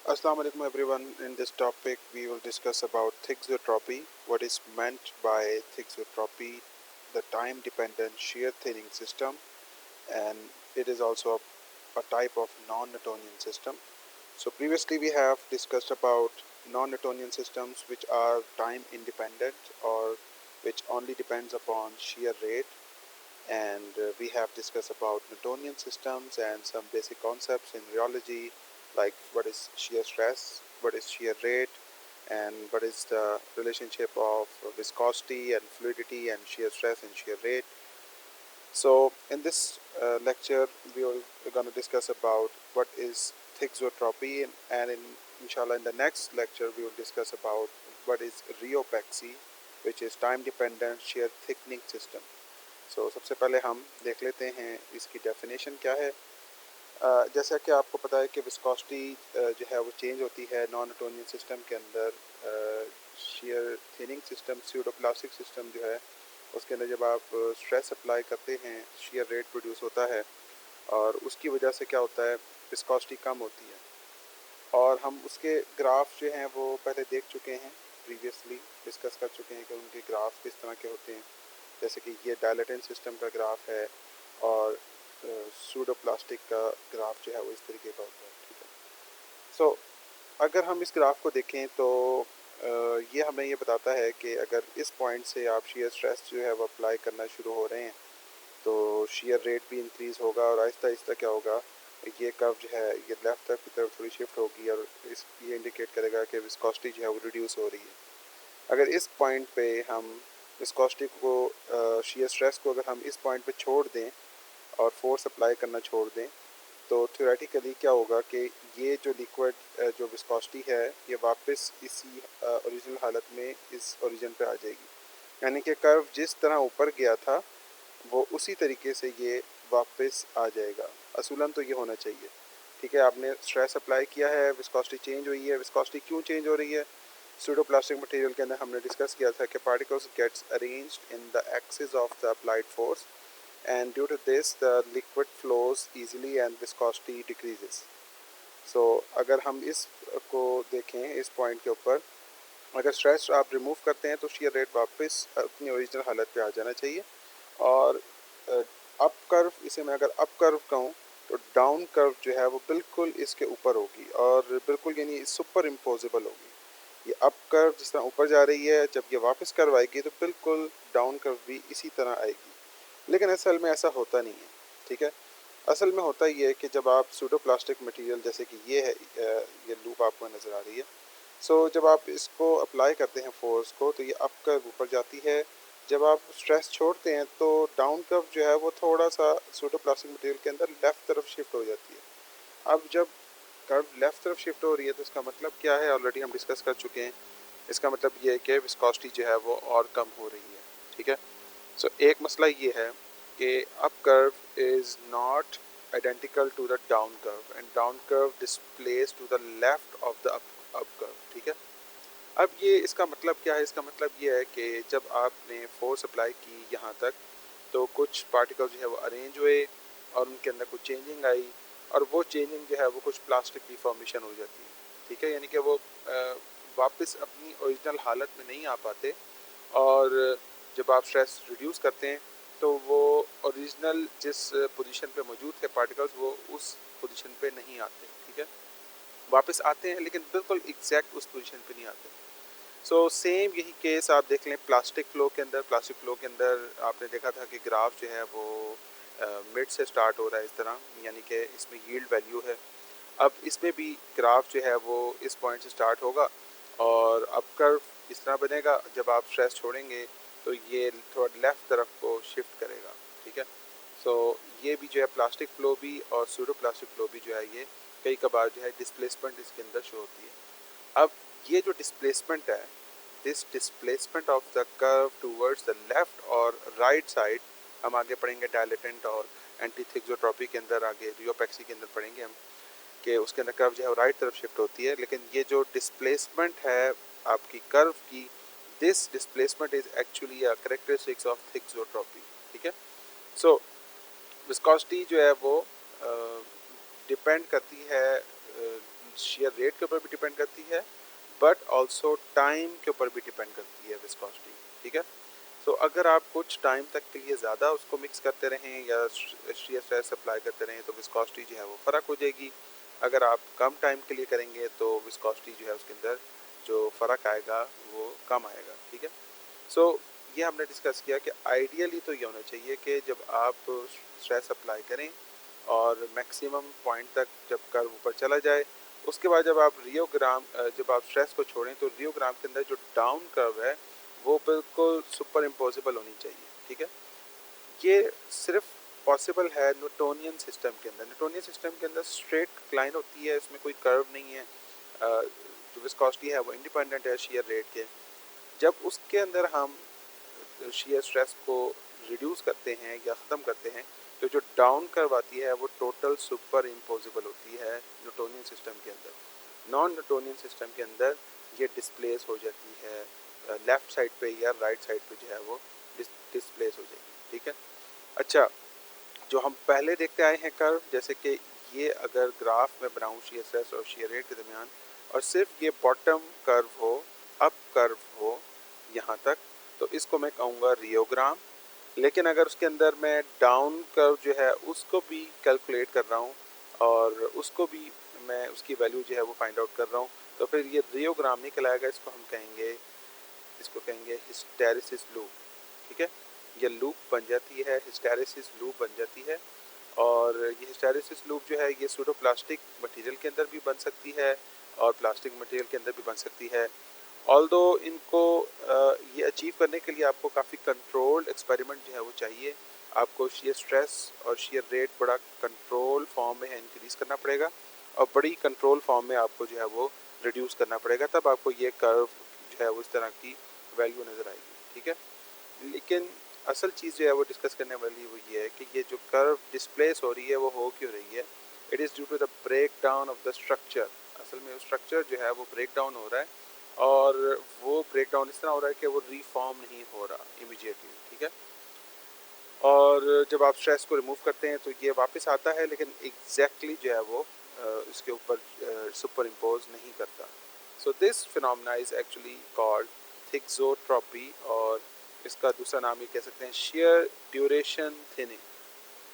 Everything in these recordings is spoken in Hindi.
Assalamu alaikum everyone. In this topic, we will discuss about thixotropy, what is meant by thixotropy, the time-dependent shear thinning system, and it is also a type of non-Newtonian system. So previously we have discussed about non-Newtonian systems which are time-independent or which only depends upon shear rate, and we have discussed about Newtonian systems and some basic concepts in rheology, like what is shear stress, what is shear rate, and what is the relationship of viscosity and fluidity and shear stress and shear rate. So in this lecture we're going to discuss about what is thixotropy, and inshallah in the next lecture we will discuss about what is rheopexy, which is time dependent shear thickening system. सबसे पहले हम देख लेते हैं इसकी डेफिनेशन क्या है। जैसा कि आपको पता है कि विस्कोसिटी जो है वो चेंज होती है नॉन न्यूटोनियन सिस्टम के अंदर। Share thinning system pseudoplastic system जो है उसके अंदर जब आप स्ट्रेस अप्लाई करते हैं शेयर रेट प्रोड्यूस होता है, और उसकी वजह से क्या होता है, विस्कोसिटी कम होती है। और हम उसके ग्राफ जो हैं वो पहले देख चुके हैं, प्रीवियसली डिस्कस कर चुके हैं कि उनके ग्राफ किस तरह के होते हैं। जैसे कि ये डायलेटेंट सिस्टम का ग्राफ है और सूडोप्लास्टिक का ग्राफ जो है वो इस तरीके का होता है। ठीक है, सो अगर हम इस ग्राफ को देखें तो ये हमें ये बताता है कि अगर इस पॉइंट से आप शेयर स्ट्रेस जो है वो अप्लाई करना शुरू हो रहे हैं तो शेयर रेट भी इंक्रीज़ होगा, और आहिस्ता आहिस्ता क्या होगा, ये कर्व जो है ये लेफ़्ट तरफ की तरफ थोड़ी शिफ्ट होगी, और ये इंडिकेट करेगा कि विस्कोसिटी जो है वो रिड्यूस हो रही है। अगर इस पॉइंट पे हम विस्कोसिटी को शेयर स्ट्रेस को अगर हम इस पॉइंट पे छोड़ दें और फोर्स अप्लाई करना छोड़ दें तो थ्योरेटिकली क्या होगा कि ये जो लिक्विड जो विस्कोसिटी है ये वापस इसी ओरिजिनल हालत में इस ओरिजिन पे आ जाएगी। यानी कि कर्व जिस तरह ऊपर गया था वो उसी तरीके से ये वापस आ जाएगा। असूलन तो ये होना चाहिए। ठीक है, आपने स्ट्रेस अप्लाई किया है, विस्कोसिटी चेंज हुई है। विस्कोसिटी क्यों चेंज हो रही है? स्यूडोप्लास्टिक मटेरियल के अंदर हमने डिस्कस किया था कि particles gets arranged in the axis of the applied force, and due to this the liquid flows easily and viscosity decreases. So अगर हम इस को देखें इस पॉइंट के ऊपर, अगर स्ट्रेस आप रिमूव करते हैं तो शेयर रेट वापस अपनी ओरिजिनल हालत पे आ जाना चाहिए। और अप कर्व, इसे मैं अगर अप कर्व कहूँ तो डाउन कर्व जो है वो बिल्कुल इसके ऊपर होगी, और बिल्कुल यानी सुपर इम्पोजिबल होगी। ये अप कर्व जिस तरह ऊपर जा रही है, जब ये वापस कर्व आएगी तो बिल्कुल डाउन कर्व भी इसी तरह आएगी। लेकिन असल में ऐसा होता नहीं है। ठीक है, असल में होता ये है कि जब आप सूडोप्लास्टिक मटेरियल, जैसे कि ये है, ये लूप आपको नज़र आ रही है। जब आप इसको अप्लाई करते हैं फोर्स को तो ये अप कर्व ऊपर जाती है। जब आप स्ट्रेस छोड़ते हैं तो डाउन कर्व जो है वो थोड़ा सा सूडोप्लास्टिक मटेरियल के अंदर लेफ़्ट तरफ शिफ्ट हो जाती है। अब जब कर्व लेफ़्ट तरफ शिफ्ट हो रही है तो इसका मतलब क्या है, ऑलरेडी हम डिस्कस कर चुके हैं। इसका मतलब ये है कि विस्कोसिटी जो है वो और कम हो रही है। ठीक है, एक मसला ये है कि up curve is not identical to the down curve, and down curve displace to the left of the up curve. ठीक है, अब ये इसका मतलब क्या है? इसका मतलब ये है कि जब आपने फोर्स अप्लाई की यहाँ तक तो कुछ पार्टिकल जो है वो अरेंज हुए और उनके अंदर कुछ चेंजिंग आई, और वो चेंजिंग जो है वो कुछ प्लास्टिक डिफॉर्मेशन हो जाती है। ठीक है, यानी कि वो वापस अपनी ओरिजिनल हालत में नहीं आ पाते, और जब आप स्ट्रेस रिड्यूस करते हैं तो वो ओरिजिनल जिस पोजीशन पे मौजूद थे पार्टिकल्स वो उस पोजीशन पे नहीं आते। ठीक है, वापस आते हैं लेकिन बिल्कुल एग्जैक्ट उस पोजीशन पे नहीं आते। सेम यही केस आप देख लें प्लास्टिक फ्लो के अंदर। प्लास्टिक फ्लो के अंदर आपने देखा था कि ग्राफ जो है वो मिड से स्टार्ट हो रहा है इस तरह, यानी कि इसमें यील्ड वैल्यू है। अब इसमें भी ग्राफ जो है वो इस पॉइंट से स्टार्ट होगा और अब कर्व इस तरह बनेगा। जब आप स्ट्रेस छोड़ेंगे तो ये थोड़ा लेफ़्ट तरफ को शिफ्ट करेगा। ठीक है, ये भी जो है प्लास्टिक फ्लो भी और सूडो प्लास्टिक फ्लो भी जो है ये कई कबार जो है डिस्प्लेसमेंट इसके अंदर शो होती है। अब ये जो डिस्प्लेसमेंट है, this displacement of the curve towards the left और राइट साइड, हम आगे पढ़ेंगे डायलेटेंट और एंटी थिक्सोट्रॉपी के अंदर, आगे रियोपैक्सी के अंदर पढ़ेंगे हम कि उसके अंदर कर्व जो है राइट तरफ शिफ्ट होती है। लेकिन ये जो डिस्प्लेसमेंट है आपकी कर्व की, this displacement is actually a characteristics of thixotropy. ठीक है, विस्कोसिटी जो है वो डिपेंड करती है shear रेट के ऊपर भी डिपेंड करती है, बट ऑल्सो टाइम के ऊपर भी डिपेंड करती है विस्कोसिटी, ठीक है। तो अगर आप कुछ टाइम तक के लिए ज़्यादा उसको मिक्स करते रहें या shear स्ट्रेस अप्लाई करते रहें तो विस्कोसिटी जो है वो फ़र्क हो जाएगी। अगर आप कम टाइम के लिए करेंगे तो विस्कोसिटी जो है उसके अंदर जो फ़र्क आएगा वो कम आएगा, ठीक है। सो ये हमने डिस्कस किया कि आइडियली तो ये होना चाहिए कि जब आप स्ट्रेस अप्लाई करें और मैक्सिमम पॉइंट तक जब कर्व ऊपर चला जाए, उसके बाद जब आप रियोग्राम जब आप स्ट्रेस को छोड़ें तो रियोग्राम के अंदर जो डाउन कर्व है वो बिल्कुल सुपर इम्पोजिबल होनी चाहिए, ठीक है। ये सिर्फ पॉसिबल है न्यूटोनियन सिस्टम के अंदर। न्यूटोनियन सिस्टम के अंदर स्ट्रेट लाइन होती है, इसमें कोई कर्व नहीं है। जो विस्कोसिटी है वो इंडिपेंडेंट है शेयर रेट के। जब उसके अंदर हम शेयर स्ट्रेस को रिड्यूस करते हैं या ख़त्म करते हैं तो जो डाउन कर्व आती है वो टोटल सुपर इम्पोजिबल होती है न्यूटोनियन सिस्टम के अंदर। नॉन न्यूटोनियन सिस्टम के अंदर ये डिस्प्लेस हो जाती है लेफ़्ट साइड पे या राइट साइड पे जो है वो डिस्प्लेस हो जाएगी, ठीक है। अच्छा, जो हम पहले देखते आए हैं कर्व, जैसे कि ये अगर ग्राफ में बनाऊँ शेयर स्ट्रेस और शेयर रेट के दरमियान और सिर्फ ये बॉटम कर्व हो, अप कर्व हो यहाँ तक, तो इसको मैं कहूँगा रियोग्राम। लेकिन अगर उसके अंदर मैं डाउन कर्व जो है उसको भी कैलकुलेट कर रहा हूँ और उसको भी मैं उसकी वैल्यू जो है वो फाइंड आउट कर रहा हूँ तो फिर ये रियोग्राम नहीं कहलाएगा, इसको कहेंगे हिस्टैरिसीस लूप, ठीक है। ये लूप बन जाती है, हिस्टैरिसीस लूप बन जाती है। और ये हिस्टैरिसीस लूप जो है ये सूडोप्लास्टिक मटेरियल के अंदर भी बन सकती है और प्लास्टिक मटेरियल के अंदर भी बन सकती है। ऑल्दो इनको ये अचीव करने के लिए आपको काफ़ी कंट्रोल्ड एक्सपेरिमेंट जो है वो चाहिए। आपको शेयर स्ट्रेस और शेयर रेट बड़ा कंट्रोल फॉर्म में इंक्रीज़ करना पड़ेगा और बड़ी कंट्रोल फॉर्म में आपको जो है वो रिड्यूस करना पड़ेगा, तब आपको ये कर्व जो है वो इस तरह की वैल्यू नज़र आएगी, ठीक है। लेकिन असल चीज़ जो है वो डिस्कस करने वाली वो ये है कि ये जो कर्व डिस्प्लेस हो रही है वो हो क्यों रही है। It is due to the break down of the structure. असल में स्ट्रक्चर जो है वो ब्रेक डाउन हो रहा है और वो ब्रेक डाउन इस तरह हो रहा है कि वो रीफॉर्म नहीं हो रहा इमीडिएटली, ठीक है। और जब आप स्ट्रेस को रिमूव करते हैं तो ये वापस आता है, लेकिन एग्जैक्टली जो है वो इसके ऊपर सुपर इम्पोज नहीं करता। So this phenomena is actually called thixotropy और इसका दूसरा नाम ये कह सकते हैं शेयर ड्यूरेशन थिनिंग,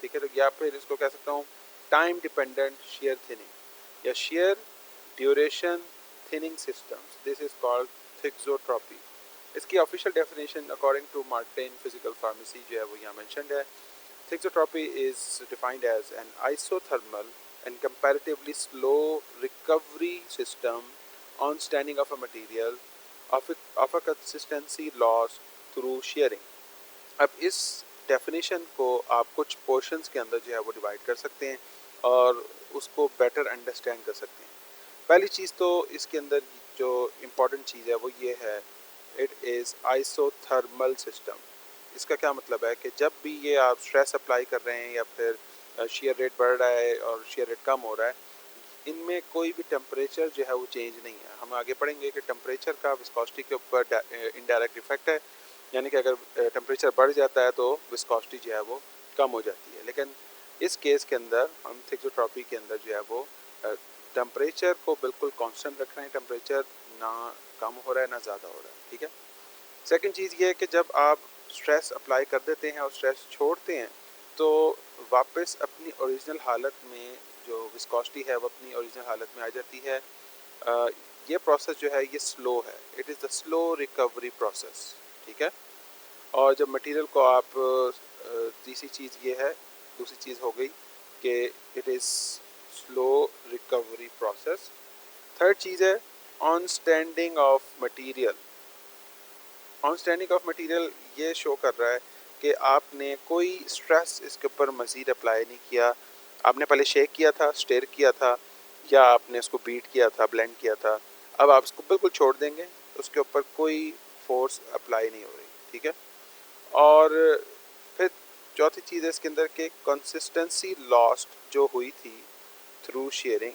ठीक है। तो या फिर इसको कह सकता हूँ टाइम डिपेंडेंट शेयर थिनिंग या shear duration thinning systems. This is called thixotropy. इसकी official definition according to Martin physical pharmacy जो है वो यहाँ मेंशन्ड है। Thixotropy is defined as an isothermal and comparatively slow recovery system on standing of a material of a consistency loss through shearing. अब इस डेफिनेशन को आप कुछ पोर्शंस के अंदर जो है वो डिवाइड कर सकते हैं और उसको बेटर अंडरस्टैंड कर सकते हैं। पहली चीज़ तो इसके अंदर जो इम्पॉर्टेंट चीज़ है वो ये है, इट इज़ आइसोथर्मल सिस्टम। इसका क्या मतलब है कि जब भी ये आप स्ट्रेस अप्लाई कर रहे हैं या फिर शेयर रेट बढ़ रहा है और शेयर रेट कम हो रहा है, इनमें कोई भी टेम्परेचर जो है वो चेंज नहीं है। हम आगे पढ़ेंगे कि टेम्परेचर का विस्कोसिटी के ऊपर इनडायरेक्ट इफेक्ट है, यानी कि अगर टेम्परेचर बढ़ जाता है तो विस्कोसिटी जो है वो कम हो जाती है। लेकिन इस केस के अंदर हम थिक्सोट्रॉपी के अंदर जो है वो टेम्परेचर को बिल्कुल कांस्टेंट रख रहे हैं, टेम्परेचर ना कम हो रहा है ना ज़्यादा हो रहा है, ठीक है। सेकंड चीज़ ये है कि जब आप स्ट्रेस अप्लाई कर देते हैं और स्ट्रेस छोड़ते हैं तो वापस अपनी ओरिजिनल हालत में जो विस्कोसिटी है वो अपनी ओरिजिनल हालत में आ जाती है। ये प्रोसेस जो है ये स्लो है, it is the slow recovery process, ठीक है। और जब मटेरियल को आप तीसरी चीज़ ये है, दूसरी चीज़ हो गई कि it is slow recovery process. Third चीज़ है on standing of material. On standing of material ये शो कर रहा है कि आपने कोई स्ट्रेस इसके ऊपर मज़ीद अप्लाई नहीं किया। आपने पहले शेक किया था, स्टेयर किया था या आपने इसको बीट किया था, ब्लेंड किया था। अब आप इसको बिल्कुल छोड़ देंगे, उसके ऊपर कोई फोर्स अप्लाई नहीं हो रही, ठीक है। और फिर चौथी चीज़ है इसके अंदर के कंसिस्टेंसी लॉस्ट जो हुई थी थ्रू शेयरिंग।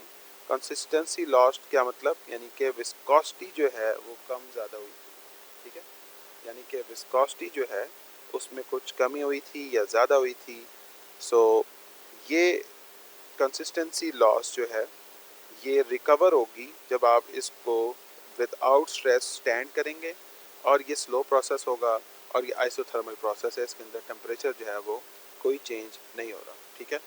कंसिस्टेंसी लॉस्ट क्या मतलब, यानी कि विस्कोसिटी जो है वो कम ज़्यादा हुई थी, ठीक है। यानी कि विस्कोसिटी जो है उसमें कुछ कमी हुई थी या ज़्यादा हुई थी। सो ये कंसिस्टेंसी लॉस जो है ये रिकवर होगी जब आप इसको विदाउट स्ट्रेस स्टैंड करेंगे, और ये स्लो प्रोसेस होगा, और ये आइसोथर्मल प्रोसेस है, इसके अंदर टेम्परेचर जो है वो कोई चेंज नहीं हो रहा। ठीक है,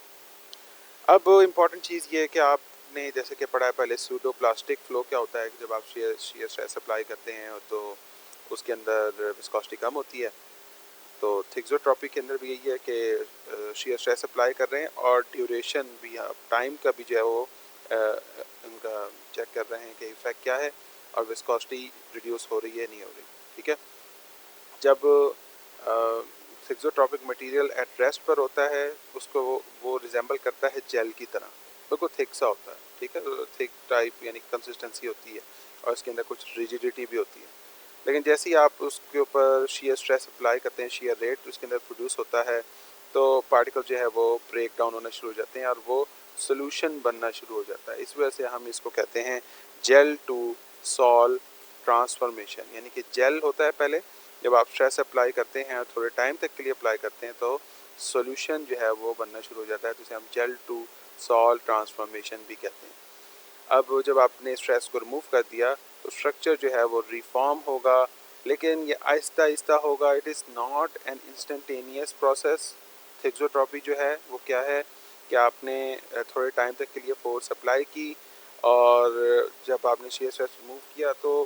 अब इम्पॉर्टेंट चीज़ ये है कि आपने जैसे कि पढ़ा है पहले, सूडो प्लास्टिक फ्लो क्या होता है कि जब आप shear स्ट्रेस अप्लाई करते हैं तो उसके अंदर विस्कोसिटी कम होती है। तो थिक्सोट्रॉपी के अंदर भी यही है कि shear स्ट्रेस अप्लाई कर रहे हैं और ड्यूरेशन भी, आप टाइम का भी जो है वो उनका चेक कर रहे हैं कि इफेक्ट क्या है और विस्कोसिटी रिड्यूस हो रही है नहीं हो रही। ठीक है, जब थिक्सोट्रॉपिक मटेरियल एट रेस्ट पर होता है उसको वो रिजेंबल करता है जेल की तरह, बिल्कुल थिक सा होता है। ठीक है, थिक टाइप यानी कंसिस्टेंसी होती है और इसके अंदर कुछ रिजिडिटी भी होती है। लेकिन जैसे ही आप उसके ऊपर shear स्ट्रेस अप्लाई करते हैं, shear रेट उसके अंदर प्रोड्यूस होता है, तो पार्टिकल जो है वो ब्रेक डाउन होना शुरू हो जाते हैं और वो सोल्यूशन बनना शुरू हो जाता है। इस वजह से हम इसको कहते हैं जेल टू सॉल ट्रांसफॉर्मेशन। यानी कि जेल होता है पहले, जब आप स्ट्रेस अप्लाई करते हैं और थोड़े टाइम तक के लिए अप्लाई करते हैं तो सॉल्यूशन जो है वो बनना शुरू हो जाता है, तो इसे हम जेल टू सॉल ट्रांसफॉर्मेशन भी कहते हैं। अब जब आपने स्ट्रेस को रिमूव कर दिया तो स्ट्रक्चर जो है वो रिफॉर्म होगा, लेकिन ये आहिस्ता आहिस्ता होगा। It is not an instantaneous process. Thixotropy जो है वो क्या है कि आपने थोड़े टाइम तक के लिए फोर्स अप्लाई की और जब आपने shear स्ट्रेस रिमूव किया तो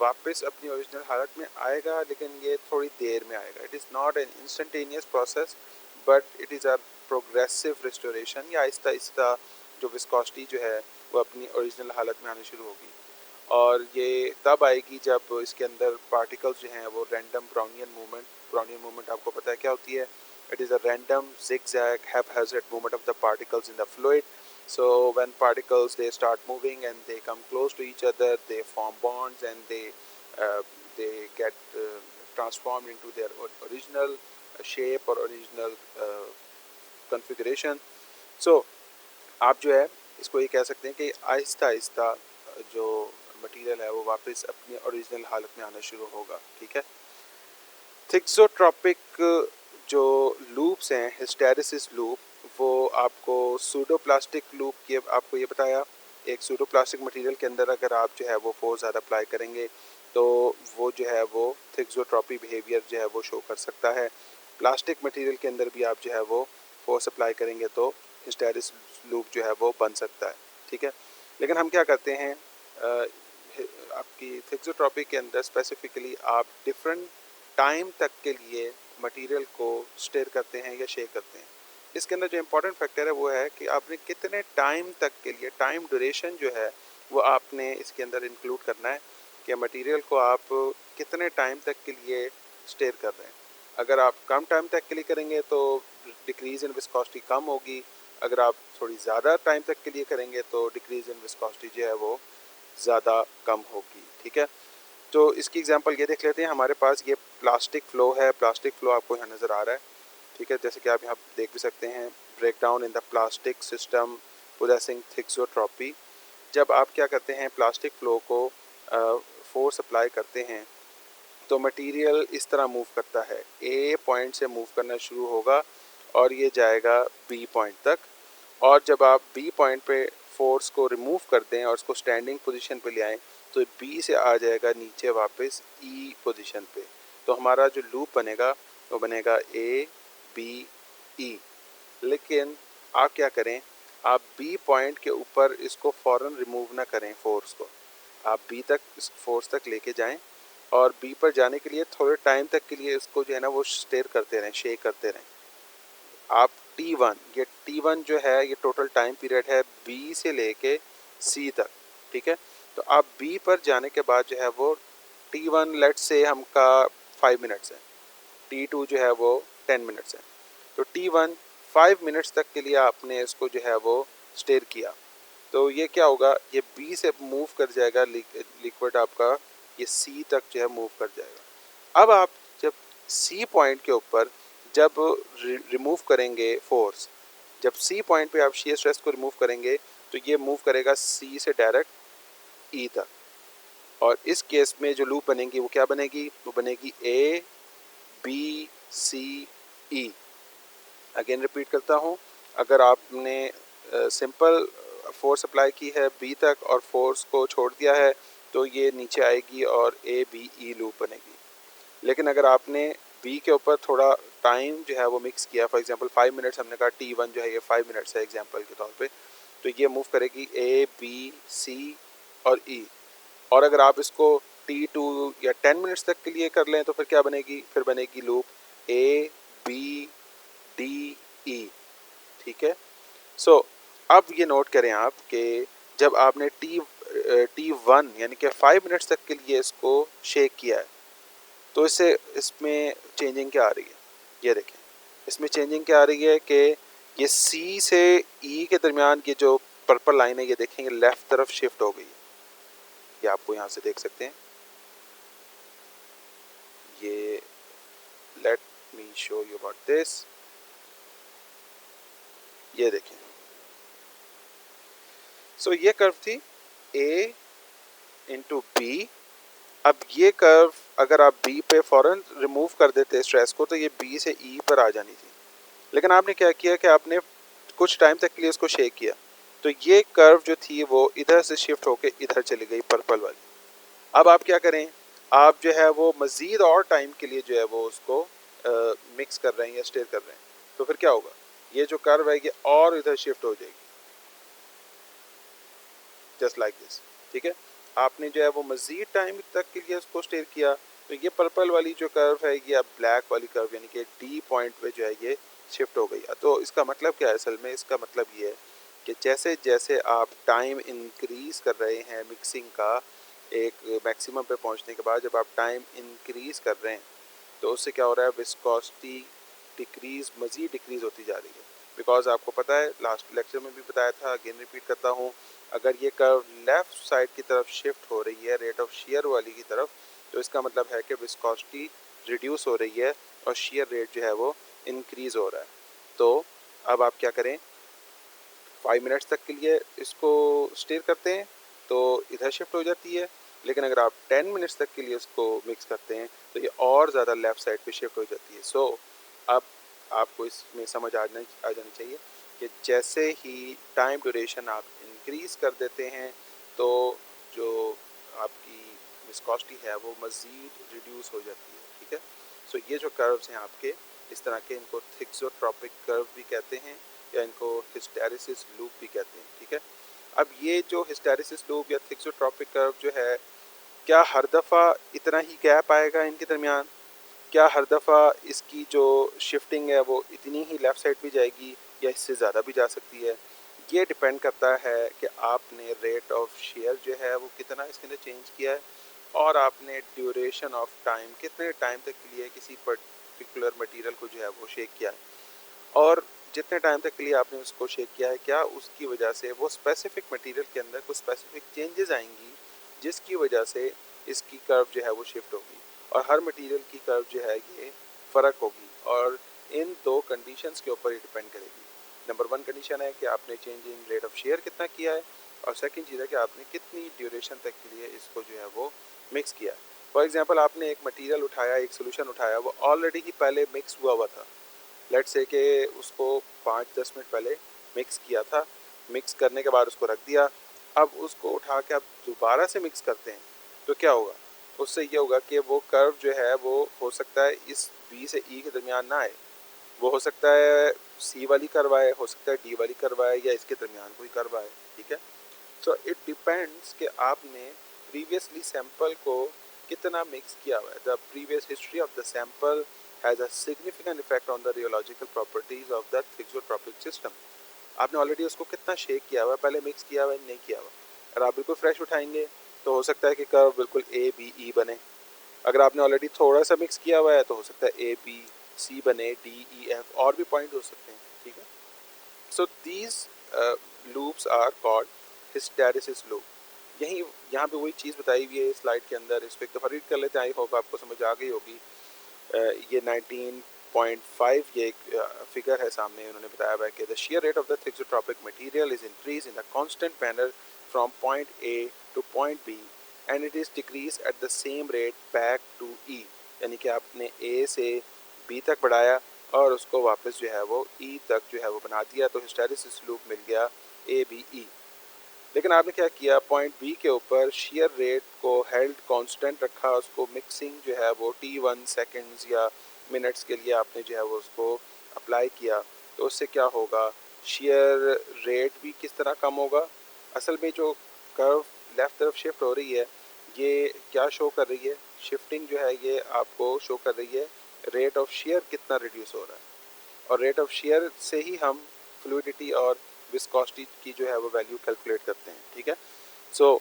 वापस अपनी ओरिजिनल हालत में आएगा, लेकिन ये थोड़ी देर में आएगा। It is not an instantaneous process but it is a progressive restoration. या आहिस्ता आहिस्ता जो विस्कोसिटी जो है वो अपनी ओरिजिनल हालत में आनी शुरू होगी, और ये तब आएगी जब इसके अंदर पार्टिकल्स जो हैं वो रैंडम ब्राउनियन मूवमेंट आपको पता है क्या होती है। It is a random zigzag haphazard movement of the particles in the fluid. So when particles they start moving and they come close to each other, they form bonds and they get transformed into their original shape or original configuration. So आप जो है इसको ये कह सकते हैं कि आहिस्ता आहिस्ता जो मटेरियल है वो वापस अपनी ओरिजिनल हालत में आना शुरू होगा। ठीक है, थिक्सोट्रॉपिक जो लूप्स हैं, हिस्टेरेसिस लूप, वो आपको सूडोप्लास्टिक लूप की आपको ये बताया। एक सूडोप्लास्टिक मटेरियल के अंदर अगर आप जो है वो फोर्स ज़्यादा अप्लाई करेंगे तो वो जो है वो थिक्सोट्रॉपी बिहेवियर जो है वो शो कर सकता है। प्लास्टिक मटेरियल के अंदर भी आप जो है वो फोर्स अप्लाई करेंगे तो हिस्टेरिस लूप जो है वो बन सकता है। ठीक है, लेकिन हम क्या करते हैं, आपकी थिक्सोट्रॉपी के अंदर स्पेसिफिकली आप डिफरेंट टाइम तक के लिए मटेरियल को स्टेयर करते हैं या शेक करते हैं। इसके अंदर जो इम्पोर्टेंट फैक्टर है वो है कि आपने कितने टाइम तक के लिए, टाइम ड्यूरेशन जो है वो आपने इसके अंदर इंक्लूड करना है कि मटेरियल को आप कितने टाइम तक के लिए स्टेयर कर रहे हैं। अगर आप कम टाइम तक के लिए करेंगे तो डिक्रीज़ इन विस्कोसिटी कम होगी, अगर आप थोड़ी ज़्यादा टाइम तक के लिए करेंगे तो डिक्रीज़ इन विस्कोसिटी जो है वो ज़्यादा कम होगी। ठीक है, तो इसकी एग्जांपल ये देख लेते हैं। हमारे पास ये प्लास्टिक फ़्लो है, प्लास्टिक फ़्लो आपको यहाँ नज़र आ रहा है। ठीक है, जैसे कि आप यहाँ देख भी सकते हैं, break down in the plastic system possessing thixotropy. जब आप क्या करते हैं, प्लास्टिक फ़्लो को फोर्स अप्लाई करते हैं तो मटेरियल इस तरह मूव करता है। ए पॉइंट से मूव करना शुरू होगा और ये जाएगा बी पॉइंट तक, और जब आप बी पॉइंट पे फोर्स को रिमूव कर दें और उसको स्टैंडिंग पोजीशन पे ले आएँ तो बी से आ जाएगा नीचे वापस ई पोजीशन पे। तो हमारा जो लूप बनेगा वो बनेगा ए बी ई। लेकिन आप क्या करें, आप बी पॉइंट के ऊपर इसको फ़ौरन रिमूव ना करें फोर्स को, आप बी तक इस फोर्स तक लेके जाएं और बी पर जाने के लिए थोड़े टाइम तक के लिए इसको जो है ना वो स्टेयर करते रहें, शेक करते रहें। आप T1, ये T1 जो है ये टोटल टाइम पीरियड है बी से लेके सी तक। ठीक है, तो आप बी पर जाने के बाद जो है वो T1 लेट्स से हमका 5 मिनट्स है, T2 जो है वो 10 मिनट्स है। तो T1 5 मिनट्स तक के लिए आपने इसको जो है वो स्टेयर किया, तो ये क्या होगा, ये बी से मूव कर जाएगा, लिक्विड आपका ये सी तक जो है मूव कर जाएगा। अब आप जब सी पॉइंट के ऊपर जब रिमूव करेंगे फोर्स, जब सी पॉइंट पे आप shear स्ट्रेस को रिमूव करेंगे तो ये मूव करेगा सी से डायरेक्ट ई तक, और इस केस में जो लूप बनेगी वो क्या बनेगी, वो बनेगी A B C E. Again repeat करता हूँ, अगर आपने सिंपल फोर्स अप्लाई की है बी तक और फोर्स को छोड़ दिया है तो ये नीचे आएगी और ए बी ई लूप बनेगी। लेकिन अगर आपने बी के ऊपर थोड़ा टाइम जो है वो मिक्स किया, फॉर एग्जांपल 5 मिनट्स, हमने कहा T1 जो है ये 5 मिनट्स है एग्जांपल के तौर पे, तो ये मूव करेगी ए बी सी और ई। और अगर आप इसको T2 या 10 मिनट्स तक के लिए कर लें तो फिर क्या बनेगी, फिर बनेगी loop A B D E. ठीक है। सो अब ये नोट करें आप कि जब आपने T1 यानी कि 5 मिनट्स तक के लिए इसको शेक किया है तो इसमें चेंजिंग क्या आ रही है, ये देखें। इसमें चेंजिंग क्या आ रही है कि ये C से E के दरमियान ये जो पर्पल लाइन है ये देखेंगे लेफ्ट तरफ शिफ्ट हो गई है। ये आपको यहाँ से देख सकते हैं। ये let me show you about this. ये देखें। सो ये कर्व थी A इंटू बी। अब ये कर्व अगर आप B पे फ़ौरन रिमूव कर देते स्ट्रेस को तो ये B से E पर आ जानी थी, लेकिन आपने क्या किया कि आपने कुछ टाइम तक के लिए इसको शेक किया तो ये कर्व जो थी वो इधर से शिफ्ट होके इधर चली गई पर्पल वाली। अब आप क्या करें, आप जो है वो मज़ीद और टाइम के लिए जो है वो उसको मिक्स कर रहे हैं या स्टेयर कर रहे हैं, तो फिर क्या होगा, ये जो कर्व है ये और इधर शिफ्ट हो जाएगी जस्ट लाइक दिस। ठीक है। आपने जो है वो मज़ीद टाइम तक के लिए उसको स्टेयर किया तो ये पर्पल वाली जो कर्व है ये अब ब्लैक वाली कर्व यानी कि डी पॉइंट पे जो है ये शिफ्ट हो गई। तो इसका मतलब क्या है, असल में इसका मतलब ये है कि जैसे जैसे आप टाइम इंक्रीज़ कर रहे हैं मिक्सिंग का एक मैक्सिमम पे पहुंचने के बाद, जब आप टाइम इंक्रीज़ कर रहे हैं तो उससे क्या हो रहा है, विस्कोसिटी डिक्रीज़ मज़ीद डिक्रीज़ होती जा रही है। बिकॉज आपको पता है लास्ट लेक्चर में भी बताया था, अगेन रिपीट करता हूँ, अगर ये कर्व लेफ़्ट साइड की तरफ शिफ्ट हो रही है रेट ऑफ शेयर वाली की तरफ तो इसका मतलब है कि विस्कोसिटी रिड्यूस हो रही है और शेयर रेट जो है वो इंक्रीज़ हो रहा है। तो अब आप क्या करें, 5 मिनट्स तक के लिए इसको स्टेयर करते हैं तो इधर शिफ्ट हो जाती है, लेकिन अगर आप 10 मिनट्स तक के लिए इसको मिक्स करते हैं तो ये और ज़्यादा लेफ़्ट साइड पे शिफ्ट हो जाती है। सो अब आपको इसमें समझ आ जानी चाहिए कि जैसे ही टाइम ड्यूरेशन आप इंक्रीज़ कर देते हैं तो जो आपकी विस्कोसिटी है वो मज़ीद रिड्यूस हो जाती है। ठीक है। सो ये जो कर्व्स हैं आपके इस तरह के, इनको थिक्सोट्रॉपिक कर्व भी कहते हैं या इनको हिस्टेरिसिस लूप भी कहते हैं। ठीक है। अब ये जो हिस्टेरिसिस लूप या थिक्सोट्रॉपिक कर्व जो है, क्या हर दफ़ा इतना ही गैप आएगा इनके दरमियान, क्या हर दफ़ा इसकी जो शिफ्टिंग है वो इतनी ही लेफ़्ट साइड भी जाएगी या इससे ज़्यादा भी जा सकती है, ये डिपेंड करता है कि आपने रेट ऑफ शेयर जो है वो कितना इसके अंदर चेंज किया है और आपने ड्यूरेशन ऑफ टाइम कितने टाइम तक के लिए किसी पर्टिकुलर मटेरियल को जो है वो शेक किया है, और जितने टाइम तक के लिए आपने उसको शेक किया है क्या उसकी वजह से वो स्पेसिफिक मटेरियल के अंदर कुछ स्पेसिफिक चेंजेस आएंगी जिसकी वजह से इसकी कर्व जो है वो शिफ्ट होगी, और हर मटेरियल की कर्व जो है ये फ़र्क होगी और इन दो कंडीशंस के ऊपर ही डिपेंड करेगी। नंबर 1 कंडीशन है कि आपने चेंजिंग रेट ऑफ शेयर कितना किया है, और सेकंड चीज़ है कि आपने कितनी ड्यूरेशन तक के लिए इसको जो है वो मिक्स किया है। फॉर एग्जांपल आपने एक मटेरियल उठाया, एक सोल्यूशन उठाया, वो ऑलरेडी ही पहले मिक्स हुआ था, लेट्स से कि उसको 5-10 मिनट पहले मिक्स किया था, मिक्स करने के बाद उसको रख दिया, अब उसको उठा के आप दोबारा से मिक्स करते हैं तो क्या होगा, उससे ये होगा कि वो कर्व जो है वो हो सकता है इस बी से ई के दरमियान ना आए, वो हो सकता है सी वाली कर्व आए, हो सकता है डी वाली कर्व आए या इसके दरमियान कोई कर्व आए। ठीक है। सो इट डिपेंड्स कि आपने प्रीवियसली सैंपल को कितना मिक्स किया हुआ है। The previous history of the sample has a significant effect on the rheological properties of the thixotropic system। आपने ऑलरेडी उसको कितना शेक किया हुआ है, पहले मिक्स किया हुआ है, नहीं किया हुआ। अगर आप बिल्कुल फ्रेश उठाएंगे तो हो सकता है कि कर्व बिल्कुल ए बी ई बने, अगर आपने ऑलरेडी थोड़ा सा मिक्स किया हुआ है तो हो सकता है ए बी सी बने, डी ई एफ और भी पॉइंट हो सकते हैं। ठीक है। So these loops are called hysteresis loop. यहाँ पे वही चीज़ बताई हुई है स्लाइड के अंदर, इस पर एक दफ़ा रीड कर लेते हैं, आई होप आपको समझ आ गई होगी। ये 19.5 ये एक फिगर है सामने, उन्होंने बताया हुआ है कि the shear rate of the thixotropic material is increase in the constant manner from point A to point B and it is decrease at the same rate back to E. यानी कि आपने ए से बी तक बढ़ाया और उसको वापस जो है वो ई तक जो है वो बना दिया, तो हिस्टेरिसिस लूप मिल गया ए बी ई। लेकिन आपने क्या किया, पॉइंट बी के ऊपर शेयर रेट को हेल्ड कांस्टेंट रखा, उसको मिक्सिंग जो है वो T1 सेकंड्स या मिनट्स के लिए आपने जो है वो उसको अप्लाई किया, तो उससे क्या होगा, शेयर रेट भी किस तरह कम होगा। असल में जो कर्व लेफ़्ट तरफ शिफ्ट हो रही है, ये क्या शो कर रही है, शिफ्टिंग जो है ये आपको शो कर रही है रेट ऑफ शेयर कितना रिड्यूस हो रहा है, और रेट ऑफ शेयर से ही हम फ्लूइडिटी और विस्कोसिटी की जो है वो वैल्यू कैलकुलेट करते हैं। ठीक है, सो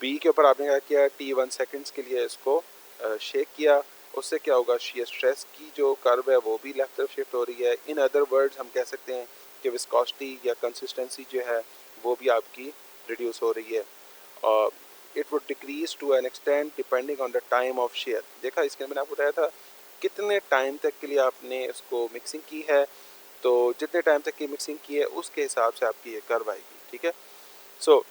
बी के ऊपर आपने क्या किया, T1 सेकंड्स के लिए इसको शेक किया, उससे क्या होगा, शेयर स्ट्रेस की जो कर्व है वो भी लेफ्ट तरफ शिफ्ट हो रही है। इन अदर वर्ड्स हम कह सकते हैं कि विस्कोसिटी या कंसिस्टेंसी जो है वो भी आपकी रिड्यूस हो रही है, और it would decrease to an extent depending on the time of shear. देखा, इसके अंदर मैंने आपको बताया था कितने टाइम तक के लिए आपने इसको मिक्सिंग की है, तो जितने टाइम तक की मिक्सिंग की है उसके हिसाब से आपकी ये कर्व आएगी। ठीक है, सो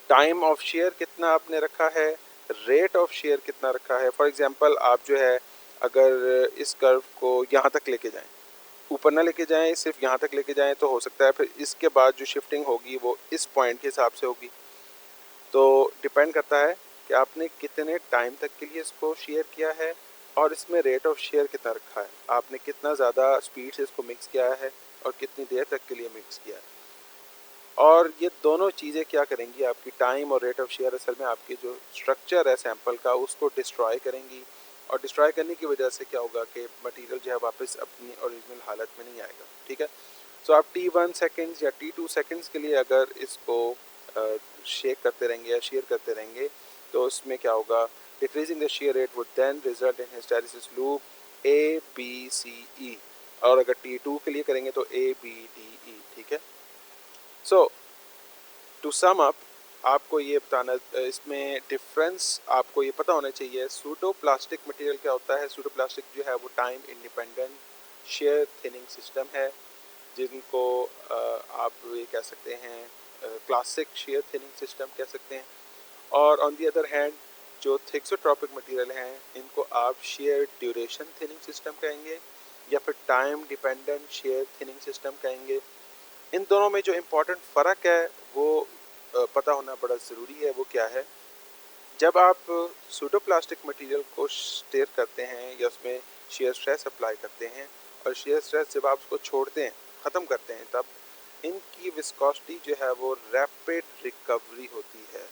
टाइम ऑफ शेयर कितना आपने रखा है, रेट ऑफ शेयर कितना रखा है। फॉर एग्जांपल आप जो है अगर इस कर्व को यहाँ तक लेके जाएं, ऊपर ना लेके जाएं, सिर्फ यहाँ तक लेके जाएं, तो हो सकता है फिर इसके बाद जो शिफ्टिंग होगी वो इस पॉइंट के हिसाब से होगी। तो डिपेंड करता है कि आपने कितने टाइम तक के लिए इसको शेयर किया है और इसमें रेट ऑफ शेयर कितना रखा है, आपने कितना ज़्यादा स्पीड से इसको मिक्स किया है और कितनी देर तक के लिए मिक्स किया है। और ये दोनों चीज़ें क्या करेंगी, आपकी टाइम और रेट ऑफ शेयर असल में आपकी जो स्ट्रक्चर है सैंपल का उसको डिस्ट्रॉय करेंगी, और डिस्ट्रॉय करने की वजह से क्या होगा कि मटेरियल जो है वापस अपनी ओरिजिनल हालत में नहीं आएगा। ठीक है, सो आप T1 सेकेंड्स या T2 सेकेंड्स के लिए अगर इसको शेक करते रहेंगे या शेयर करते रहेंगे, तो उसमें क्या होगा, decreasing the shear rate would then result in hysteresis loop ABCE, और अगर T2 के लिए करेंगे तो ABDE। ठीक है, सो टू सम अप आपको ये बताना, इसमें डिफरेंस आपको ये पता होना चाहिए। सूडो प्लास्टिक मटेरियल क्या होता है, सूडो प्लास्टिक जो है वो time independent share thinning system है, जिनको आप ये कह सकते हैं क्लासिक शेयर थिनिंग सिस्टम कह सकते हैं। और ऑन दी अदर हैंड जो थिक्सोट्रॉपिक मटेरियल हैं इनको आप शेयर ड्यूरेशन थिनिंग सिस्टम कहेंगे या फिर time dependent shear thinning system कहेंगे। इन दोनों में जो इम्पोर्टेंट फ़र्क है वो पता होना बड़ा ज़रूरी है। वो क्या है, जब आप सूडो प्लास्टिक मटेरियल को स्टेयर करते हैं या उसमें शेयर स्ट्रेस अप्लाई करते हैं, और शेयर स्ट्रेस जब आप उसको छोड़ते हैं, ख़त्म करते हैं, तब इनकी विस्कोसिटी जो है वो रैपिड रिकवरी होती है।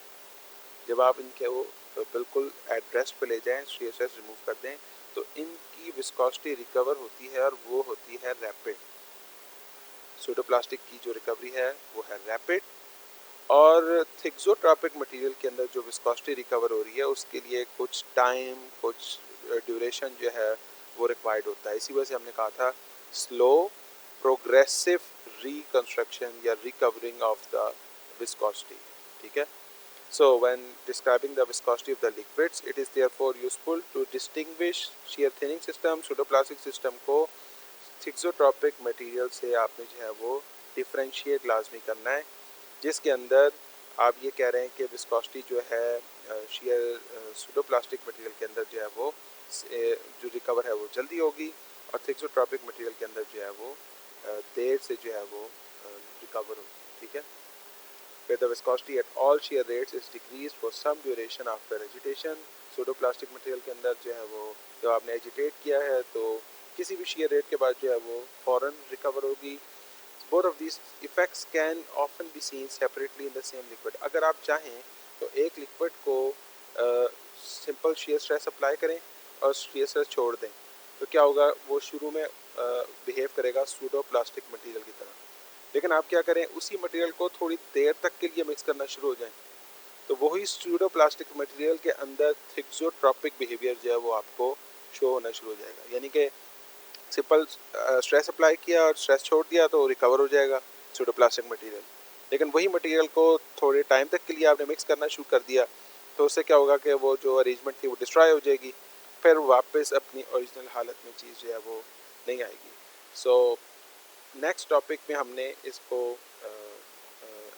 जब आप इनके वो बिल्कुल एट रेस्ट पे ले जाएं, शेयर स्ट्रेस रिमूव कर दें, तो इनकी विस्कोसिटी रिकवर होती है और वो होती है रैपिड। सूडो प्लास्टिक की जो रिकवरी है वो है रैपिड, और थिक्सोट्रॉपिक मटेरियल के अंदर जो विस्कोसिटी रिकवर हो रही है उसके लिए कुछ टाइम, कुछ ड्यूरेशन जो है वो रिक्वायर्ड होता है। इसी वजह से हमने कहा था स्लो प्रोग्रेसिव रिकंस्ट्रक्शन या रिकवरिंग ऑफ द विस्कोसिटी। ठीक है, so when describing the viscosity of the liquids, it is therefore useful to distinguish shear thinning system, pseudoplastic system को थिक्सोट्रॉपिक मटेरियल से आपने जो है वो डिफरेंशिएट लाजमी करना है, जिसके अंदर आप ये कह रहे हैं कि विस्कोसिटी जो है शेयर सूडोप्लास्टिक मटेरियल के अंदर जो है वो जो रिकवर है वो जल्दी होगी, और थिक्सोट्रॉपिक मटेरियल के अंदर जो है वो देर से जो है वो रिकवर होगी। ठीक है, where the viscosity at all shear rates is decreased for some duration after agitation। Pseudoplastic material के अंदर जो है वो जब आपने एजिटेट किया है तो किसी भी शेयर रेट के बाद जो है वो फ़ौरन रिकवर होगी। Both of these effects can often be seen separately in the same liquid। अगर आप चाहें तो एक लिक्विड को सिंपल शेयर स्ट्रेस अप्लाई करें और शेयर स्ट्रेस छोड़ दें, तो क्या होगा, वो शुरू में बिहेव करेगा सूडो प्लास्टिक मटेरियल की तरह, लेकिन आप क्या करें, उसी मटेरियल को थोड़ी देर तक के लिए मिक्स करना शुरू हो जाएं, तो वही सूडो प्लास्टिक मटेरियल के अंदर थिक्सोट्रॉपिक बिहेवियर जो है वो आपको शो होना शुरू हो जाएगा। यानी कि सिंपल स्ट्रेस अप्लाई किया और स्ट्रेस छोड़ दिया तो रिकवर हो जाएगा सूडो प्लास्टिक मटेरियल, लेकिन वही मटेरियल को थोड़े टाइम तक के लिए आपने मिक्स करना शुरू कर दिया, तो उससे क्या होगा कि वो जो अरेंजमेंट थी वो डिस्ट्रॉय हो जाएगी, फिर वापस अपनी ओरिजिनल हालत में चीज़ जो है वो नहीं आएगी। सो नेक्स्ट टॉपिक में हमने इसको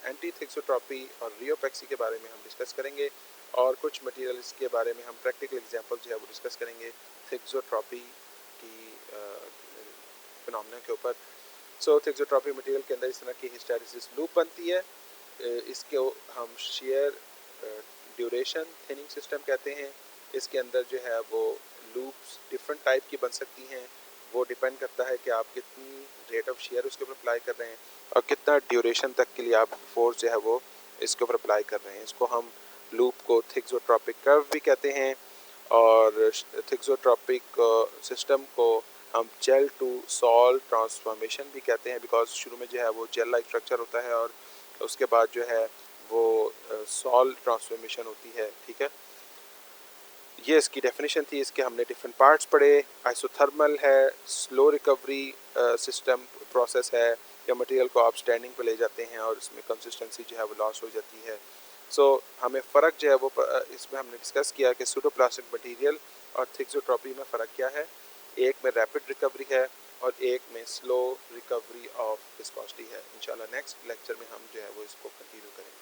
एंटी थिक्सोट्रॉपी और रियोपेक्सी के बारे में हम डिस्कस करेंगे, और कुछ मटेरियल्स के बारे में हम प्रैक्टिकल एग्जांपल जो है वो डिस्कस करेंगे थिक्सोट्रॉपी की फिनोमेना के ऊपर। सो थिक्सोट्रॉपी मटेरियल के अंदर इस तरह की हिस्टैरिसीस लूप बनती है, इसको हम शेयर ड्यूरेशन थिनिंग सिस्टम कहते हैं। इसके अंदर जो है वो लूप्स डिफरेंट टाइप की बन सकती हैं, वो डिपेंड करता है कि आप कितनी रेट ऑफ शेयर उसके ऊपर अप्लाई कर रहे हैं और कितना ड्यूरेशन तक के लिए आप फोर्स जो है वो इसके ऊपर अप्लाई कर रहे हैं। इसको हम लूप को थिक्सोट्रॉपिक कर्व भी कहते हैं और थिक्सोट्रॉपिक सिस्टम को हम जेल टू सॉल्ट ट्रांसफॉर्मेशन भी कहते हैं, बिकॉज शुरू में जो है वो जेल लाइक स्ट्रक्चर होता है और उसके बाद जो है वो सॉल्ट ट्रांसफॉर्मेशन होती है। ठीक है, ये इसकी डेफिनेशन थी। इसके हमने डिफरेंट पार्ट्स पढ़े। आइसोथर्मल है, स्लो रिकवरी सिस्टम प्रोसेस है, या मटेरियल को आप स्टैंडिंग पे ले जाते हैं और इसमें कंसिस्टेंसी जो है वो लॉस हो जाती है। सो हमें फ़र्क जो है वो इसमें हमने डिस्कस किया कि सूडोप्लास्टिक मटेरियल और थिक्सोट्रॉपी में फ़र्क क्या है। एक में रैपिड रिकवरी है और एक में स्लो रिकवरी ऑफ विस्कोसिटी है। इंशाल्लाह नेक्स्ट लेक्चर में हम जो है वो इसको कंटिन्यू करेंगे।